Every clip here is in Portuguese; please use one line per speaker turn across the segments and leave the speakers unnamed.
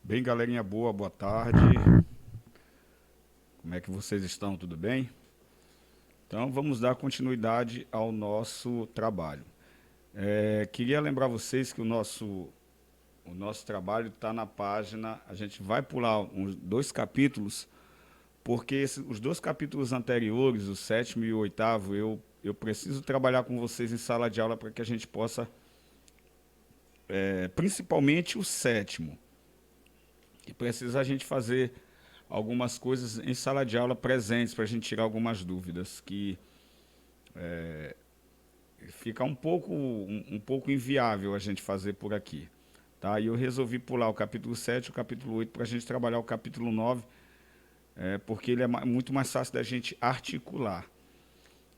Bem, galerinha boa, boa tarde. Como é que vocês estão? Tudo bem? Então, vamos dar continuidade ao nosso trabalho. Queria lembrar vocês que o nosso trabalho está na página. A gente vai pular uns dois capítulos, porque os dois capítulos anteriores, o sétimo e o oitavo, eu preciso trabalhar com vocês em sala de aula para que a gente possa, principalmente o sétimo, que precisa a gente fazer algumas coisas em sala de aula presentes para a gente tirar algumas dúvidas que fica um pouco inviável a gente fazer por aqui. Tá? E eu resolvi pular o capítulo 7 e o capítulo 8 para a gente trabalhar o capítulo 9, porque ele é muito mais fácil da gente articular.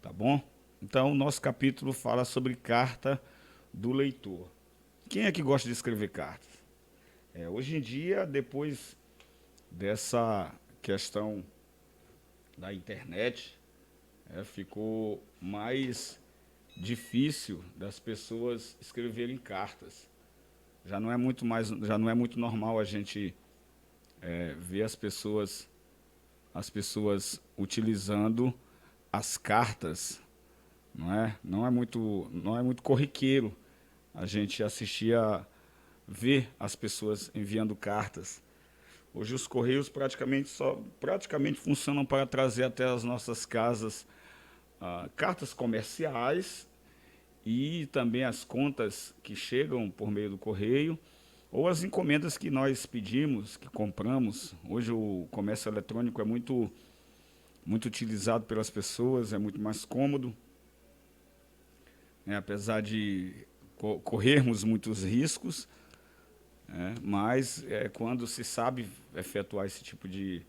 Tá bom? Então, o nosso capítulo fala sobre carta do leitor. Quem é que gosta de escrever cartas? Hoje em dia, depois dessa questão da internet, ficou mais difícil das pessoas escreverem cartas. Já não é muito normal a gente ver as pessoas utilizando as cartas, não é? Não é muito corriqueiro a gente ver as pessoas enviando cartas. Hoje os correios praticamente funcionam para trazer até as nossas casas cartas comerciais e também as contas que chegam por meio do correio ou as encomendas que nós pedimos, que compramos. Hoje o comércio eletrônico é muito utilizado pelas pessoas, é muito mais cômodo, né? Apesar de corrermos muitos riscos, mas quando se sabe efetuar esse tipo de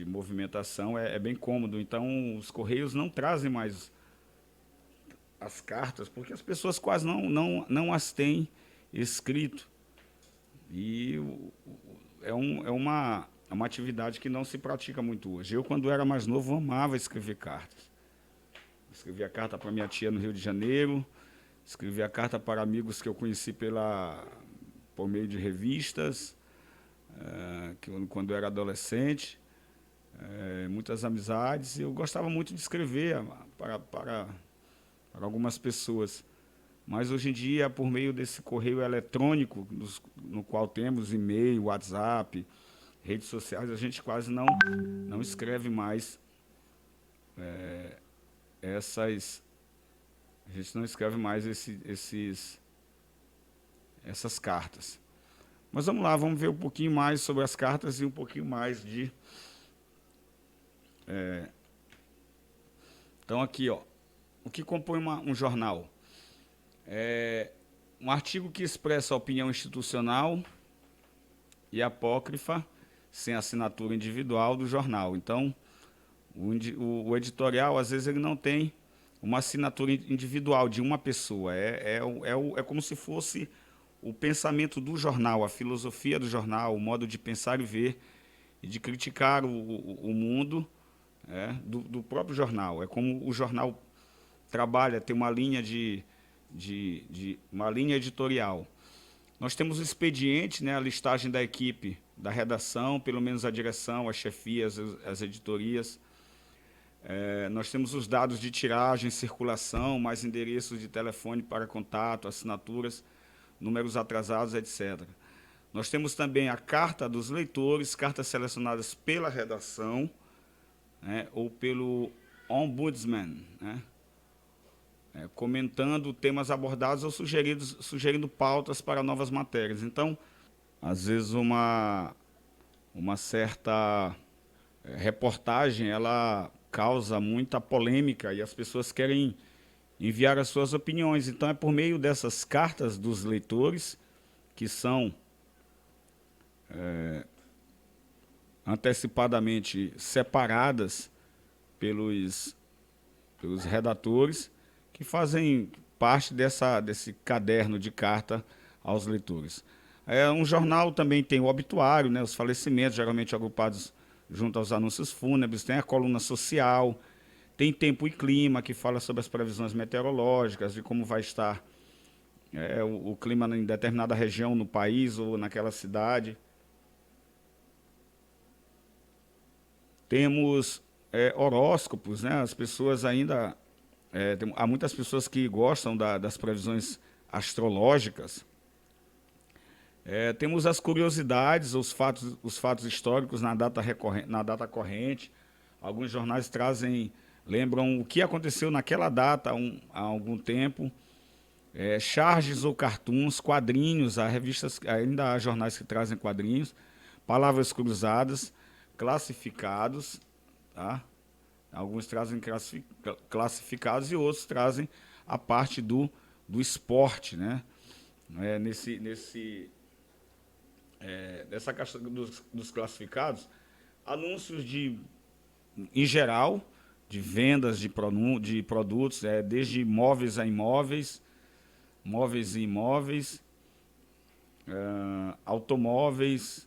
movimentação é bem cômodo. Então os correios não trazem mais as cartas, porque as pessoas quase não as têm escrito. E é uma atividade que não se pratica muito hoje. Eu, quando era mais novo, amava escrever cartas. Escrevia carta para minha tia no Rio de Janeiro, escrevia carta para amigos que eu conheci por meio de revistas, quando eu era adolescente, muitas amizades. Eu gostava muito de escrever para algumas pessoas. Mas hoje em dia, por meio desse correio eletrônico, no qual temos e-mail, WhatsApp, redes sociais, a gente quase não escreve mais essas. A gente não escreve mais essas cartas. Mas vamos lá, vamos ver um pouquinho mais sobre as cartas e um pouquinho mais de. Então, aqui, ó, o que compõe um jornal? Um artigo que expressa a opinião institucional e apócrifa, sem assinatura individual do jornal. Então, o editorial, às vezes, ele não tem uma assinatura individual de uma pessoa. É como se fosse o pensamento do jornal, a filosofia do jornal, o modo de pensar e ver e de criticar o mundo do próprio jornal. É como o jornal trabalha, tem uma linha uma linha editorial. Nós temos o expediente, né, a listagem da equipe, da redação, pelo menos a direção, as chefias, as editorias. Nós temos os dados de tiragem, circulação, mais endereços de telefone para contato, assinaturas, números atrasados, etc. Nós temos também a carta dos leitores, cartas selecionadas pela redação, ou pelo ombudsman, comentando temas abordados ou sugerindo pautas para novas matérias. Então, às vezes uma certa reportagem ela causa muita polêmica e as pessoas querem enviar as suas opiniões. Então, é por meio dessas cartas dos leitores, que são antecipadamente separadas pelos redatores, que fazem parte desse caderno de carta aos leitores. Um jornal também tem o obituário, né, os falecimentos, geralmente agrupados junto aos anúncios fúnebres, tem a coluna social, tem tempo e clima, que fala sobre as previsões meteorológicas, de como vai estar o clima em determinada região no país ou naquela cidade. Temos horóscopos, né? As pessoas ainda... há muitas pessoas que gostam das previsões astrológicas. Temos as curiosidades, os fatos históricos na data corrente. Alguns jornais lembram o que aconteceu naquela data há algum tempo. Charges ou cartoons, quadrinhos, ainda há jornais que trazem quadrinhos, palavras cruzadas, classificados, tá? Alguns trazem classificados e outros trazem a parte do esporte, né? Dessa questão dos classificados, anúncios em geral, de vendas de produtos, desde móveis a imóveis, móveis e imóveis, automóveis,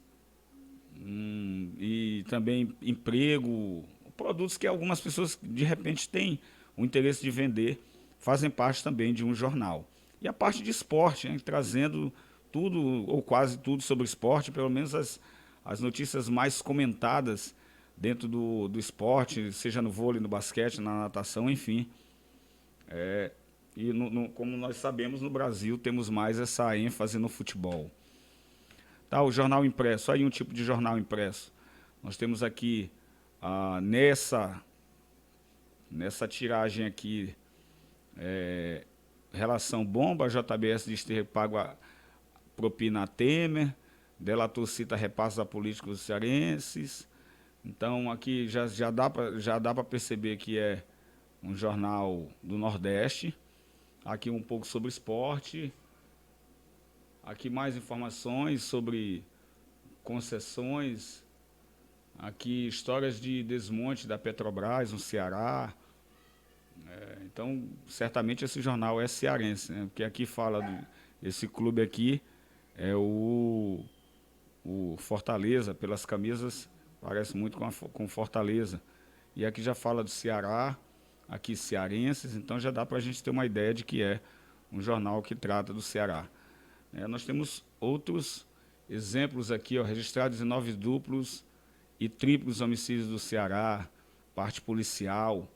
e também emprego, produtos que algumas pessoas de repente têm o interesse de vender, fazem parte também de um jornal. E a parte de esporte, né, trazendo tudo ou quase tudo sobre esporte, pelo menos as notícias mais comentadas dentro do esporte, seja no vôlei, no basquete, na natação, enfim. E como nós sabemos, no Brasil temos mais essa ênfase no futebol. Tá, o jornal impresso, aí um tipo de jornal impresso. Nós temos aqui, nessa tiragem aqui, relação bomba, JBS diz ter pago a propina a Temer, delator cita repassos a políticos cearenses. Então aqui já dá para perceber que é um jornal do Nordeste. Aqui um pouco sobre esporte. Aqui mais informações sobre concessões. Aqui histórias de desmonte da Petrobras no Ceará. Então, certamente esse jornal é cearense, né? Porque aqui fala esse clube aqui é o Fortaleza, pelas camisas, parece muito com Fortaleza. E aqui já fala do Ceará, aqui cearenses, então já dá para a gente ter uma ideia de que é um jornal que trata do Ceará. Nós temos outros exemplos aqui, registrados em 9 duplos e triplos homicídios do Ceará, parte policial.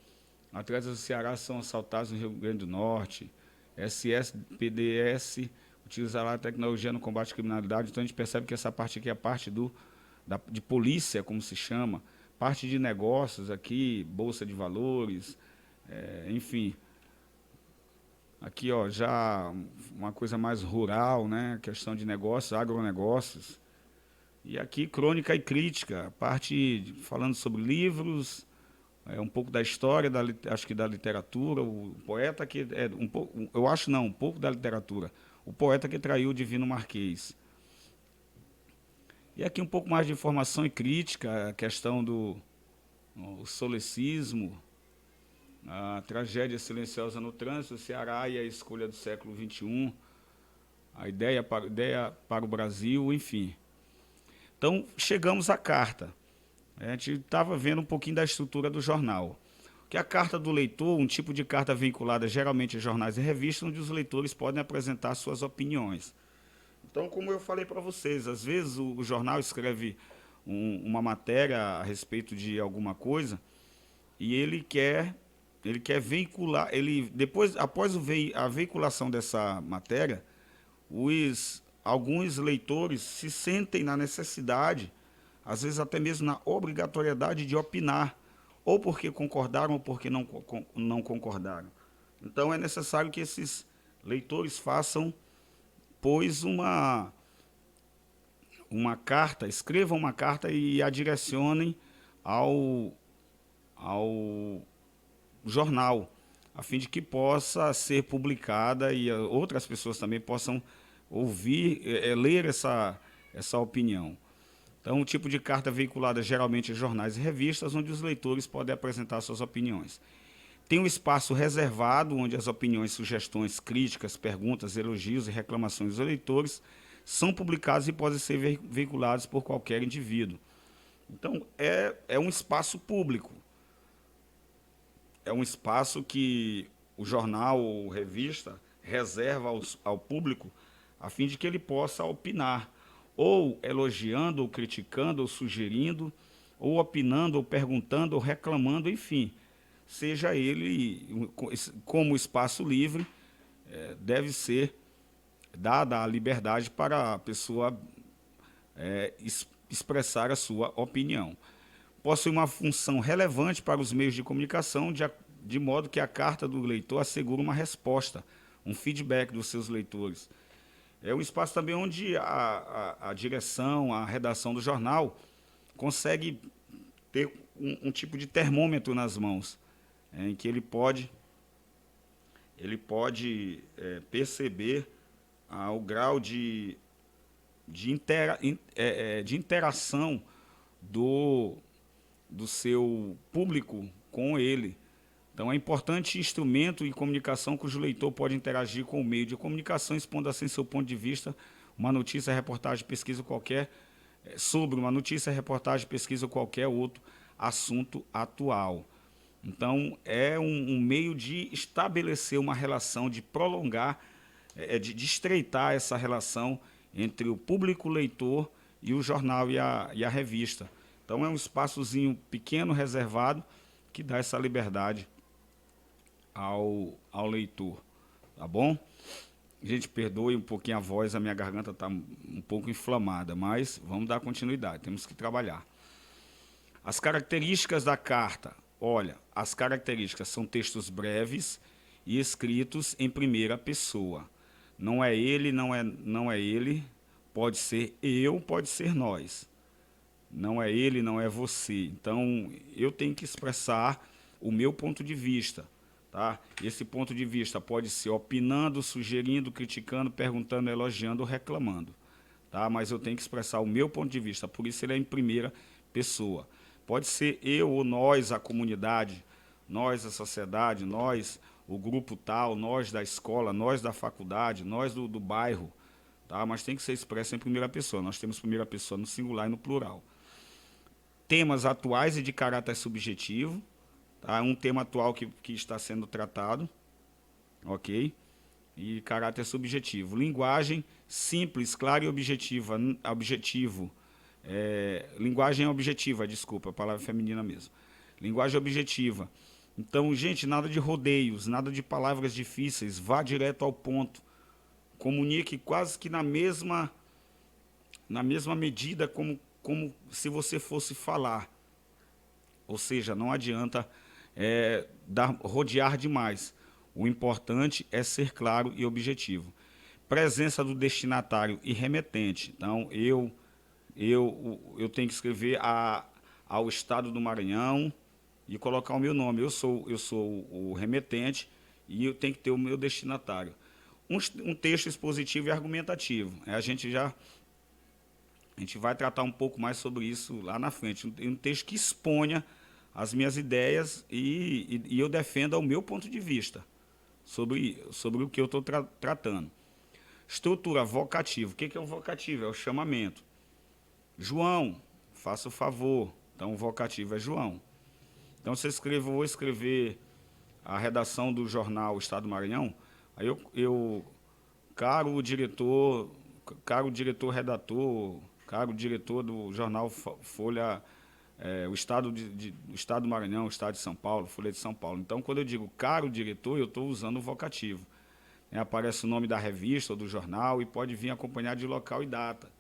Atletas do Ceará são assaltados no Rio Grande do Norte. SSPDS utilizará a tecnologia no combate à criminalidade. Então a gente percebe que essa parte aqui é a parte de polícia, como se chama, parte de negócios aqui, bolsa de valores, enfim. Aqui, já uma coisa mais rural, né? Questão de negócios, agronegócios. E aqui, crônica e crítica, parte falando sobre livros, um pouco da história, acho que da literatura, o poeta que um pouco, eu acho não, um pouco da literatura, o poeta que traiu o Divino Marquês. E aqui um pouco mais de informação e crítica, a questão do solecismo, a tragédia silenciosa no trânsito, o Ceará e a escolha do século XXI, a ideia para o Brasil, enfim. Então, chegamos à carta. A gente estava vendo um pouquinho da estrutura do jornal. Que a carta do leitor, um tipo de carta vinculada geralmente a jornais e revistas, onde os leitores podem apresentar suas opiniões. Então, como eu falei para vocês, às vezes o jornal escreve uma matéria a respeito de alguma coisa e ele quer veicular, após a veiculação dessa matéria, alguns leitores se sentem na necessidade, às vezes até mesmo na obrigatoriedade de opinar, ou porque concordaram ou porque não concordaram. Então é necessário que esses leitores façam, pois, uma carta, escrevam uma carta e a direcionem ao jornal, a fim de que possa ser publicada e outras pessoas também possam ouvir, ler essa opinião. Então, o tipo de carta veiculada geralmente em jornais e revistas, onde os leitores podem apresentar suas opiniões. Tem um espaço reservado, onde as opiniões, sugestões, críticas, perguntas, elogios e reclamações dos leitores são publicados e podem ser veiculados por qualquer indivíduo. Então, é um espaço público. É um espaço que o jornal ou revista reserva ao público, a fim de que ele possa opinar, ou elogiando, ou criticando, ou sugerindo, ou opinando, ou perguntando, ou reclamando, enfim. Seja ele, como espaço livre, deve ser dada a liberdade para a pessoa expressar a sua opinião. Possui uma função relevante para os meios de comunicação, de modo que a carta do leitor assegura uma resposta, um feedback dos seus leitores. É um espaço também onde a direção, a redação do jornal consegue ter um tipo de termômetro nas mãos, em que ele pode perceber o grau de interação do seu público com ele. Então, é importante instrumento de comunicação cujo leitor pode interagir com o meio de comunicação, expondo assim seu ponto de vista, uma notícia, reportagem, pesquisa qualquer, sobre uma notícia, reportagem, pesquisa qualquer outro assunto atual. Então, é um meio de estabelecer uma relação, de prolongar, de estreitar essa relação entre o público leitor e o jornal e a revista. Então, é um espaçozinho pequeno, reservado, que dá essa liberdade ao leitor, tá bom? Gente, perdoe um pouquinho a voz, a minha garganta está um pouco inflamada, mas vamos dar continuidade, temos que trabalhar. As características da carta. Olha, as características são textos breves e escritos em primeira pessoa. Não é ele, não é ele, pode ser eu, pode ser nós. Não é ele, não é você. Então, eu tenho que expressar o meu ponto de vista. Tá? Esse ponto de vista pode ser opinando, sugerindo, criticando, perguntando, elogiando ou reclamando. Tá? Mas eu tenho que expressar o meu ponto de vista, por isso ele é em primeira pessoa. Pode ser eu ou nós, a comunidade, nós, a sociedade, nós, o grupo tal, nós da escola, nós da faculdade, nós do bairro. Tá? Mas tem que ser expresso em primeira pessoa. Nós temos primeira pessoa no singular e no plural. Temas atuais e de caráter subjetivo. Tá? Um tema atual que está sendo tratado. Ok? E caráter subjetivo. Linguagem simples, clara e objetiva. Linguagem objetiva, desculpa, a palavra feminina mesmo. Linguagem objetiva. Então, gente, nada de rodeios, nada de palavras difíceis, vá direto ao ponto. Comunique quase que na mesma medida como se você falar. Ou seja, não adianta rodear demais. O importante é ser claro e objetivo. Presença do destinatário e remetente. Então, eu tenho que escrever ao Estado do Maranhão e colocar o meu nome. Eu sou o remetente e eu tenho que ter o meu destinatário. Um texto expositivo e argumentativo. A gente vai tratar um pouco mais sobre isso lá na frente. Um texto que exponha as minhas ideias e eu defenda o meu ponto de vista sobre o que eu estou tratando. Estrutura vocativa. O que é o vocativo? É o chamamento. João, faça o favor. Então, o vocativo é João. Então, se eu vou escrever a redação do jornal Estado do Maranhão, aí caro diretor redator, caro diretor do jornal Folha, o Estado do Maranhão, o Estado de São Paulo, Folha de São Paulo. Então, quando eu digo caro diretor, eu estou usando o vocativo. Aparece o nome da revista ou do jornal e pode vir acompanhado de local e data,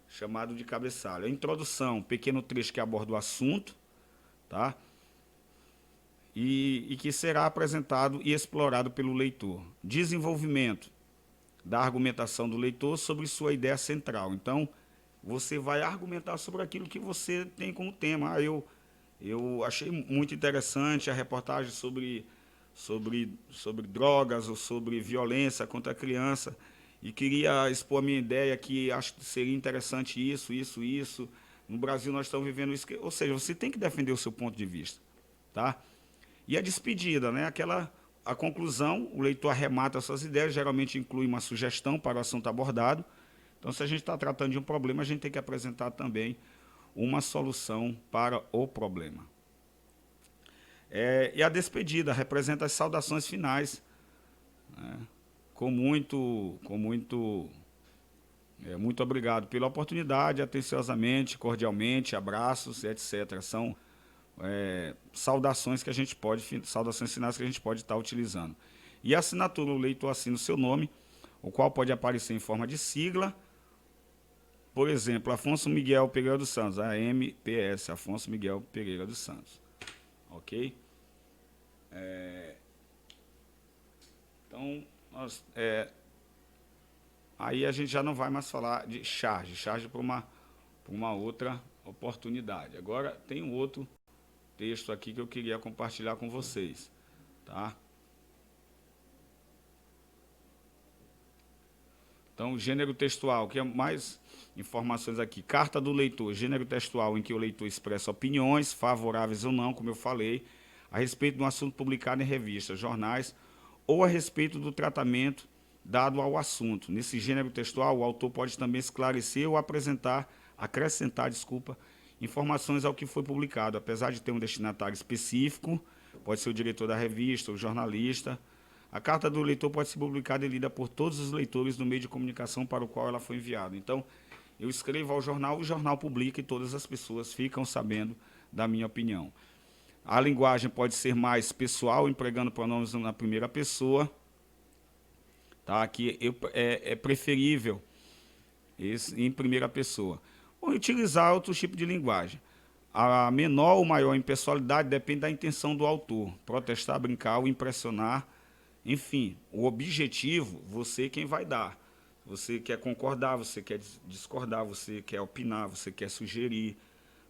chamado de cabeçalho. A introdução, pequeno trecho que aborda o assunto, tá? E que será apresentado e explorado pelo leitor. Desenvolvimento da argumentação do leitor sobre sua ideia central. Então, você vai argumentar sobre aquilo que você tem como tema. Eu achei muito interessante a reportagem sobre drogas ou sobre violência contra a criança e queria expor a minha ideia que acho que seria interessante isso. No Brasil nós estamos vivendo isso. Ou seja, você tem que defender o seu ponto de vista. Tá? E a despedida, né? A conclusão, o leitor arremata suas ideias, geralmente inclui uma sugestão para o assunto abordado. Então, se a gente está tratando de um problema, a gente tem que apresentar também uma solução para o problema. E a despedida representa as saudações finais, né? muito obrigado pela oportunidade, atenciosamente, cordialmente, abraços, etc. São saudações finais que a gente pode estar utilizando. E a assinatura, o leitor assina o seu nome, o qual pode aparecer em forma de sigla. Por exemplo, Afonso Miguel Pereira dos Santos, AMPS, Afonso Miguel Pereira dos Santos. Ok? Então, aí a gente já não vai mais falar de charge para uma outra oportunidade. Agora, tem um outro texto aqui que eu queria compartilhar com vocês. Tá? Então, gênero textual, que é mais informações aqui. Carta do leitor, gênero textual em que o leitor expressa opiniões, favoráveis ou não, como eu falei, a respeito de um assunto publicado em revistas, jornais, ou a respeito do tratamento dado ao assunto. Nesse gênero textual, o autor pode também esclarecer ou acrescentar, informações ao que foi publicado, apesar de ter um destinatário específico, pode ser o diretor da revista, o jornalista. A carta do leitor pode ser publicada e lida por todos os leitores no meio de comunicação para o qual ela foi enviada. Então, eu escrevo ao jornal, o jornal publica e todas as pessoas ficam sabendo da minha opinião. A linguagem pode ser mais pessoal, empregando pronomes na primeira pessoa. Tá? Aqui é preferível em primeira pessoa. Ou utilizar outro tipo de linguagem. A menor ou maior impessoalidade depende da intenção do autor. Protestar, brincar ou impressionar. Enfim, o objetivo, você quem vai dar. Você quer concordar, você quer discordar, você quer opinar, você quer sugerir,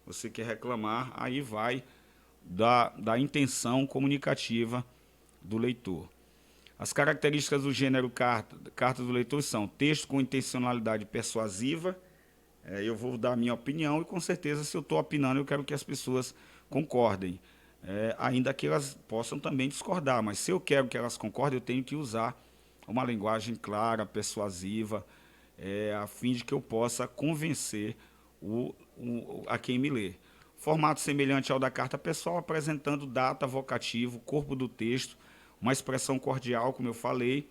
você quer reclamar, aí vai da intenção comunicativa do leitor. As características do gênero carta do leitor são texto com intencionalidade persuasiva, eu vou dar a minha opinião e com certeza se eu estou opinando eu quero que as pessoas concordem, ainda que elas possam também discordar, mas se eu quero que elas concordem eu tenho que usar uma linguagem clara, persuasiva, a fim de que eu possa convencer a quem me lê. Formato semelhante ao da carta pessoal, apresentando data, vocativo, corpo do texto, uma expressão cordial, como eu falei,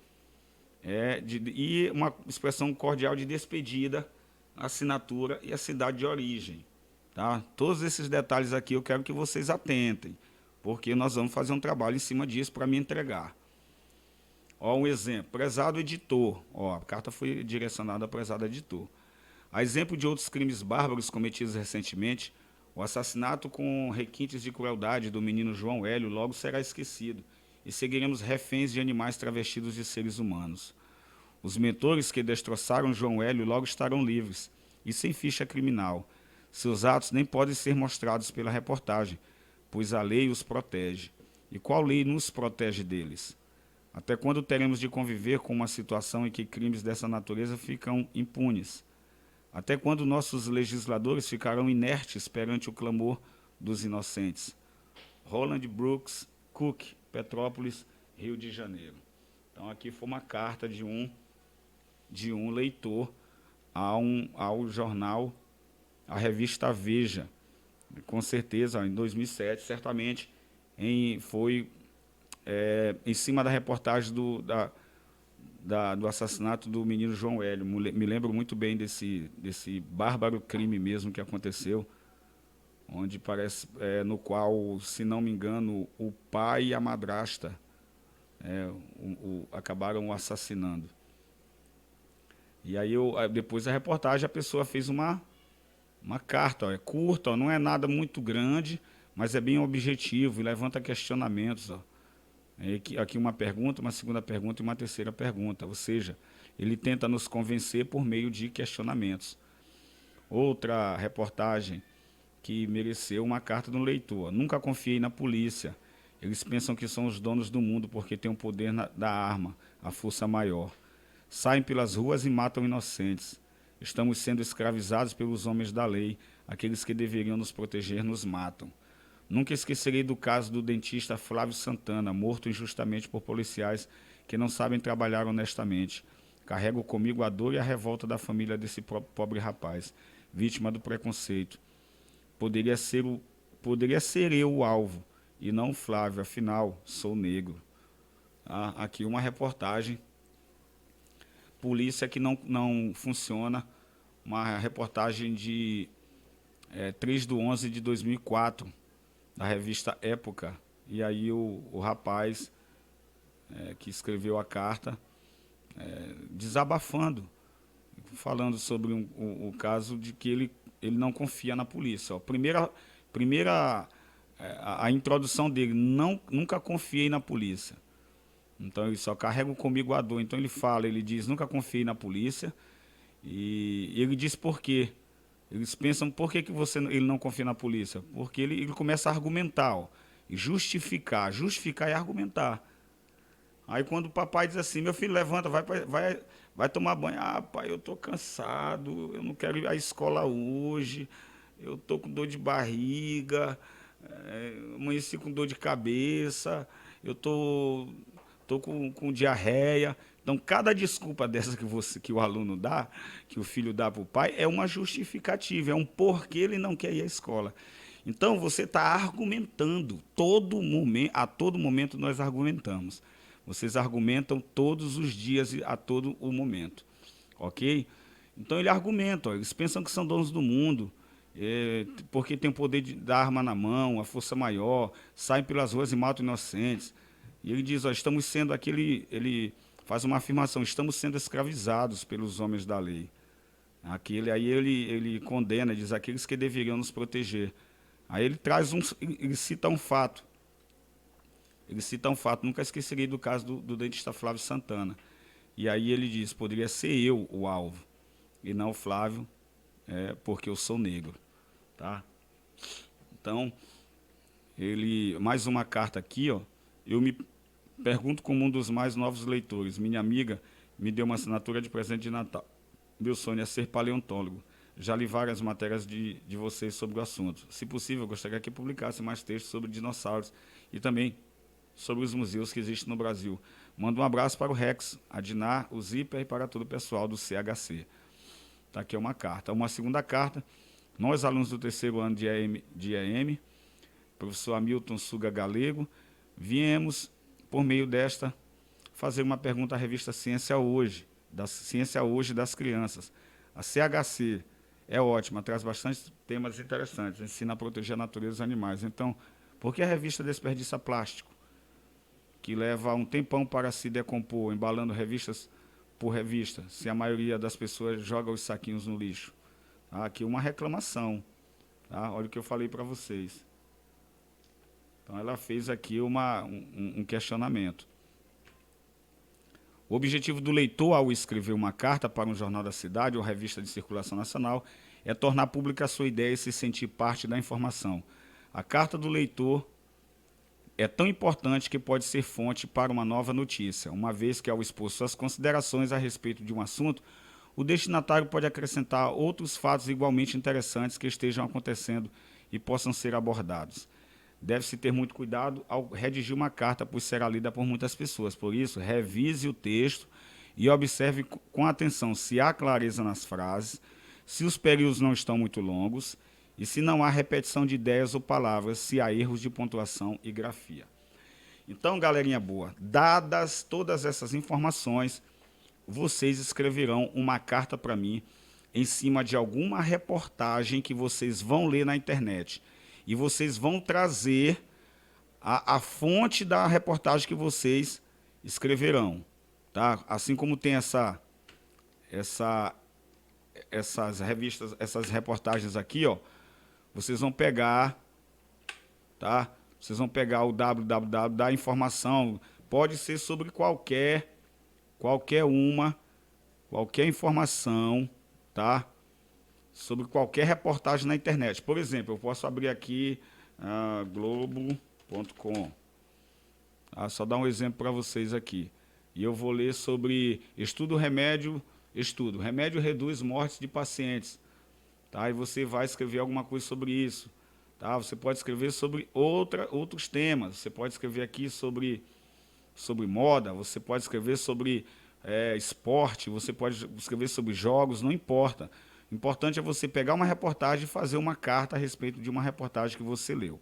e uma expressão cordial de despedida, assinatura e a cidade de origem. Tá? Todos esses detalhes aqui eu quero que vocês atentem, porque nós vamos fazer um trabalho em cima disso para me entregar. Ó, um exemplo, prezado editor. Ó, a carta foi direcionada ao prezado editor. A exemplo de outros crimes bárbaros cometidos recentemente, o assassinato com requintes de crueldade do menino João Hélio logo será esquecido e seguiremos reféns de animais travestidos de seres humanos. Os mentores que destroçaram João Hélio logo estarão livres e sem ficha criminal. Seus atos nem podem ser mostrados pela reportagem, pois a lei os protege. E qual lei nos protege deles? Até quando teremos de conviver com uma situação em que crimes dessa natureza ficam impunes? Até quando nossos legisladores ficarão inertes perante o clamor dos inocentes? Roland Brooks Cook, Petrópolis, Rio de Janeiro. Então aqui foi uma carta de um leitor ao jornal, à revista Veja. Com certeza, em 2007, certamente, foi em cima da reportagem do assassinato do menino João Hélio. Me lembro muito bem desse bárbaro crime mesmo que aconteceu, onde parece, no qual, se não me engano, o pai e a madrasta acabaram assassinando. E aí, depois da reportagem, a pessoa fez uma carta, ó, é curta, ó, não é nada muito grande, mas é bem objetivo e levanta questionamentos. Ó. Aqui uma pergunta, uma segunda pergunta e uma terceira pergunta, ou seja, ele tenta nos convencer por meio de questionamentos. Outra reportagem que mereceu uma carta do leitor. Nunca confiei na polícia. Eles pensam que são os donos do mundo porque têm o poder da arma, a força maior. Saem pelas ruas e matam inocentes. Estamos sendo escravizados pelos homens da lei. Aqueles que deveriam nos proteger nos matam. Nunca esquecerei do caso do dentista Flávio Santana, morto injustamente por policiais que não sabem trabalhar honestamente. Carrego comigo a dor e a revolta da família desse pobre rapaz, vítima do preconceito. Poderia ser eu o alvo, e não o Flávio, afinal, sou negro. Aqui uma reportagem polícia que não funciona, uma reportagem de 3/11/2004, da revista Época. E aí o rapaz que escreveu a carta, desabafando, falando sobre o caso de que ele não confia na polícia. Ó, a introdução dele, nunca confiei na polícia. Então ele só carrega comigo a dor. Então ele diz, nunca confiei na polícia. E ele diz por quê. Eles pensam, por que ele não confia na polícia? Porque ele começa a argumentar, ó, e justificar e argumentar. Aí quando o papai diz assim, meu filho, levanta, vai tomar banho. Ah, pai, eu tô cansado, eu não quero ir à escola hoje, eu tô com dor de barriga, amanheci com dor de cabeça, eu tô com diarreia. Então, cada desculpa dessa que o aluno dá, que o filho dá para o pai, é uma justificativa, é um porquê ele não quer ir à escola. Então, você está argumentando, a todo momento nós argumentamos. Vocês argumentam todos os dias, a todo o momento, ok? Então, ele argumenta, ó, eles pensam que são donos do mundo, porque tem o poder da arma na mão, a força maior, saem pelas ruas e matam inocentes. E ele diz, ó, estamos sendo ele faz uma afirmação, estamos sendo escravizados pelos homens da lei. Aí ele condena, diz, aqueles que deveriam nos proteger. Aí ele cita um fato. Nunca esquecerei do caso do dentista Flávio Santana. E aí ele diz, poderia ser eu o alvo, e não o Flávio, porque eu sou negro. Tá? Então, mais uma carta aqui, ó, eu me pergunto como um dos mais novos leitores. Minha amiga me deu uma assinatura de presente de Natal. Meu sonho é ser paleontólogo. Já li várias matérias de vocês sobre o assunto. Se possível, eu gostaria que publicasse mais textos sobre dinossauros e também sobre os museus que existem no Brasil. Mando um abraço para o Rex, a Dinar, o Zíper e para todo o pessoal do CHC. Tá aqui uma carta. Uma segunda carta. Nós, alunos do terceiro ano de EM, professor Hamilton Suga Galego, viemos, por meio desta, fazer uma pergunta à revista Ciência Hoje, das crianças. A CHC é ótima, traz bastante temas interessantes, ensina a proteger a natureza e os animais. Então, por que a revista desperdiça plástico, que leva um tempão para se decompor, embalando revistas por revista, se a maioria das pessoas joga os saquinhos no lixo? Aqui uma reclamação. Tá? Olha o que eu falei para vocês. Então, ela fez aqui um questionamento. O objetivo do leitor, ao escrever uma carta para um jornal da cidade ou revista de circulação nacional, é tornar pública a sua ideia e se sentir parte da informação. A carta do leitor é tão importante que pode ser fonte para uma nova notícia, uma vez que, ao expor suas considerações a respeito de um assunto, o destinatário pode acrescentar outros fatos igualmente interessantes que estejam acontecendo e possam ser abordados. Deve-se ter muito cuidado ao redigir uma carta, pois será lida por muitas pessoas. Por isso, revise o texto e observe com atenção se há clareza nas frases, se os períodos não estão muito longos e se não há repetição de ideias ou palavras, se há erros de pontuação e grafia. Então, galerinha boa, dadas todas essas informações, vocês escreverão uma carta para mim em cima de alguma reportagem que vocês vão ler na internet. E vocês vão trazer a fonte da reportagem que vocês escreverão. Tá? Assim como tem essas revistas, essas reportagens aqui, ó, vocês vão pegar, tá? Vocês vão pegar o www da informação, pode ser sobre qualquer informação, tá? Sobre qualquer reportagem na internet. Por exemplo, eu posso abrir aqui globo.com. Só dar um exemplo para vocês aqui. E eu vou ler sobre remédio reduz mortes de pacientes. Tá? E você vai escrever alguma coisa sobre isso. Tá? Você pode escrever sobre outros temas. Você pode escrever aqui sobre moda, você pode escrever sobre esporte, você pode escrever sobre jogos, não importa. O importante é você pegar uma reportagem e fazer uma carta a respeito de uma reportagem que você leu.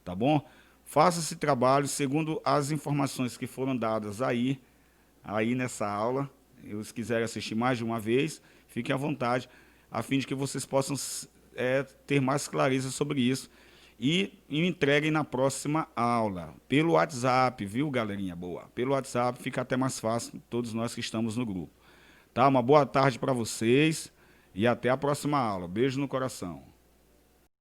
Tá bom? Faça esse trabalho segundo as informações que foram dadas aí nessa aula, se quiserem assistir mais de uma vez, fiquem à vontade, a fim de que vocês possam ter mais clareza sobre isso e me entreguem na próxima aula, pelo WhatsApp, viu, galerinha boa? Pelo WhatsApp fica até mais fácil, todos nós que estamos no grupo. Tá? Uma boa tarde para vocês e até a próxima aula. Beijo no coração.